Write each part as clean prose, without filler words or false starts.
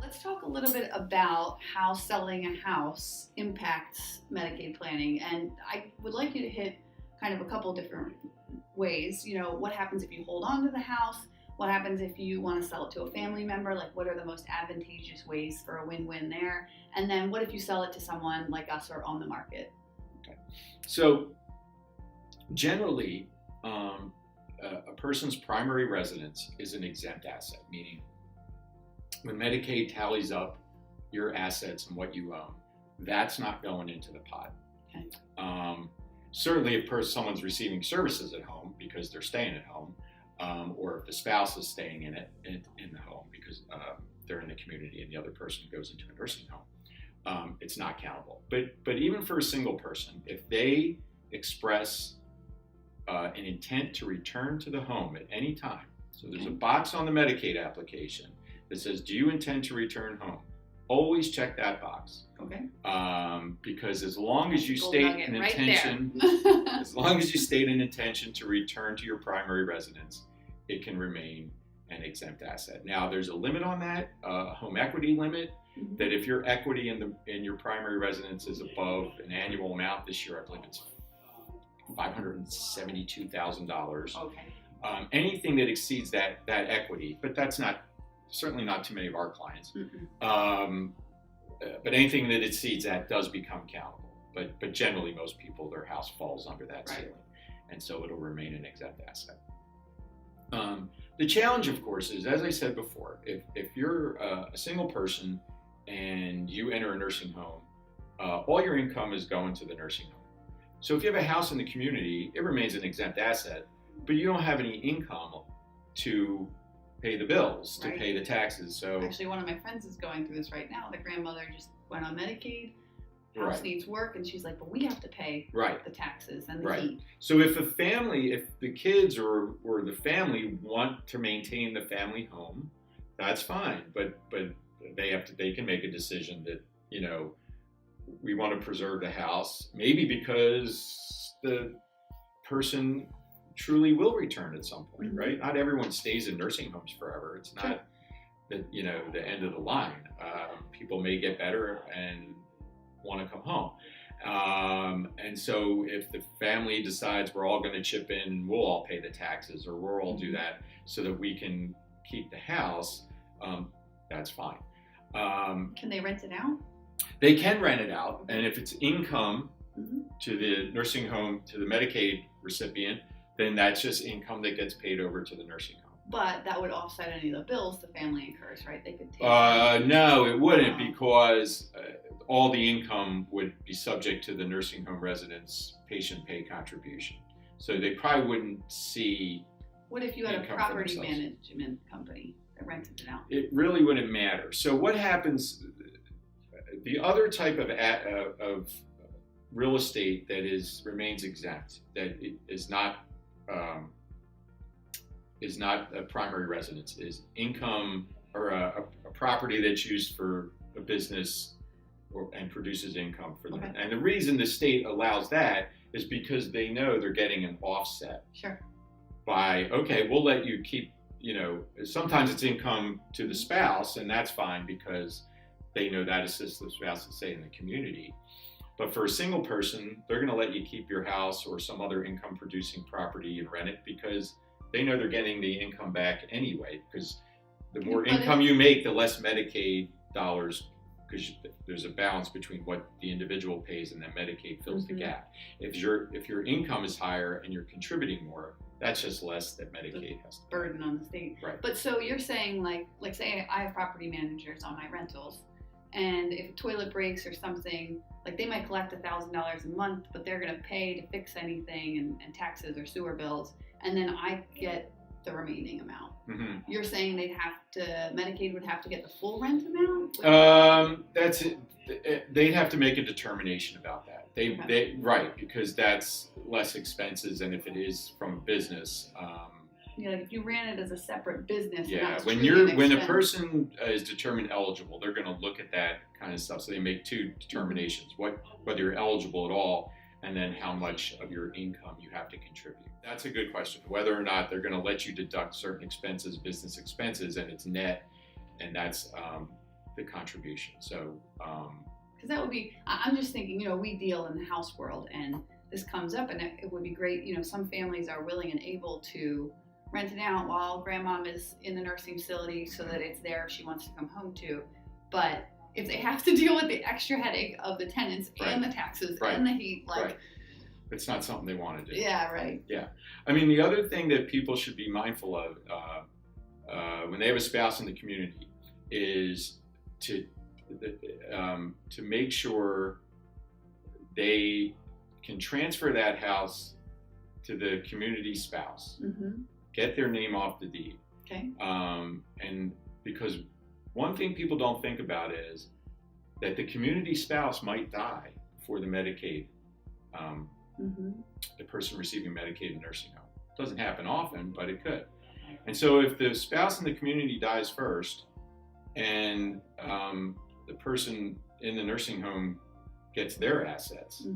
Let's talk a little bit about how selling a house impacts Medicaid planning. And I would like you to hit kind of a couple different ways. What happens if you hold on to the house? What happens if you want to sell it to a family member? Like, what are the most advantageous ways for a win-win there? And then what if you sell it to someone like us or on the market? Okay. So generally, a person's primary residence is an exempt asset, meaning when Medicaid tallies up your assets and what you own, that's not going into the pot. Okay. Certainly if someone's receiving services at home because they're staying at home, or if the spouse is staying in the home because they're in the community and the other person goes into a nursing home, it's not countable. But even for a single person, if they express an intent to return to the home at any time, so there's a box on the Medicaid application that says, do you intend to return home? Always check that box. Okay. Because as long as you Gold state nugget an right intention, there. as long as you state an intention to return to your primary residence, it can remain an exempt asset. Now, there's a limit on that, home equity limit, that if your equity in your primary residence is above an annual amount, this year I believe it's $572,000. Okay. Anything that exceeds that equity, but that's certainly not too many of our clients. But anything that exceeds that does become countable. But generally, most people, their house falls under that ceiling, and so it'll remain an exempt asset. The challenge, of course, is, as I said before, if you're a single person and you enter a nursing home, all your income is going to the nursing home. So if you have a house in the community, it remains an exempt asset, but you don't have any income to pay the bills, to pay the taxes. So actually, one of my friends is going through this right now. The grandmother just went on Medicaid. House needs work, and she's like, but we have to pay the taxes and the heat. So if the kids or the family want to maintain the family home, that's fine. But they can make a decision that, we want to preserve the house, maybe because the person truly will return at some point, right? Not everyone stays in nursing homes forever. It's not the end of the line. People may get better and want to come home. And so if the family decides we're all going to chip in, we'll all pay the taxes, or we'll all do that so that we can keep the house, that's fine. Can they rent it out? They can rent it out, and if it's income to the nursing home, to the Medicaid recipient, then that's just income that gets paid over to the nursing home. But that would offset any of the bills the family incurs, right? They could take no, it wouldn't, because all the income would be subject to the nursing home resident's patient pay contribution. So they probably wouldn't see. What if you had a property management company that rented it out? It really wouldn't matter. So what happens? The other type of real estate that remains exempt, that is not a primary residence, is income or a property that's used for a business and produces income for them. And the reason the state allows that is because they know they're getting an offset. Sure. By, we'll let you keep, sometimes it's income to the spouse, and that's fine because they know that assists the spouse to stay in the community. But for a single person, they're going to let you keep your house or some other income producing property and rent it because they know they're getting the income back anyway, because the more income you make, the less Medicaid dollars, because there's a balance between what the individual pays and then Medicaid fills the gap. If your income is higher and you're contributing more, that's just less that Medicaid has to pay. Burden on the state. Right. But so you're saying, like say I have property managers on my rentals, and if a toilet breaks or something, like they might collect $1,000 a month, but they're going to pay to fix anything and taxes or sewer bills, and then I get the remaining amount. You're saying Medicaid would have to get the full rent amount? That's it. They'd have to make a determination about that. Because that's less expenses than if it is from a business. Like if you ran it as a separate business. Yeah, when a person is determined eligible, they're going to look at that kind of stuff. So they make two determinations: whether you're eligible at all, and then how much of your income you have to contribute. That's a good question. Whether or not they're going to let you deduct certain expenses, business expenses, and it's net, and that's the contribution. So, because that would be, I'm just thinking, we deal in the house world, and this comes up, and it would be great, some families are willing and able to rent it out while grandmom is in the nursing facility so that it's there if she wants to come home to. But if they have to deal with the extra headache of the tenants and the taxes and the heat, it's not something they want to do. Yeah, right. Yeah. I mean, the other thing that people should be mindful of when they have a spouse in the community is to make sure they can transfer that house to the community spouse, get their name off the deed. Okay. And because one thing people don't think about is that the community spouse might die before the Medicaid, the person receiving Medicaid in nursing home. It doesn't happen often, but it could. And so if the spouse in the community dies first, and the person in the nursing home gets their assets,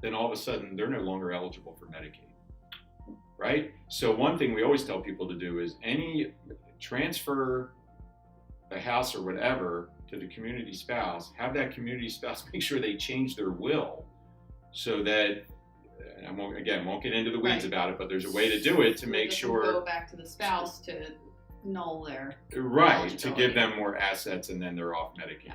then all of a sudden they're no longer eligible for Medicaid, right? So one thing we always tell people to do is transfer the house or whatever to the community spouse, have that community spouse make sure they change their will so that, and I won't get into the weeds about it, but there's a way to do it to make sure. Go back to the spouse to null their to give them more assets, and then they're off Medicaid. Yeah.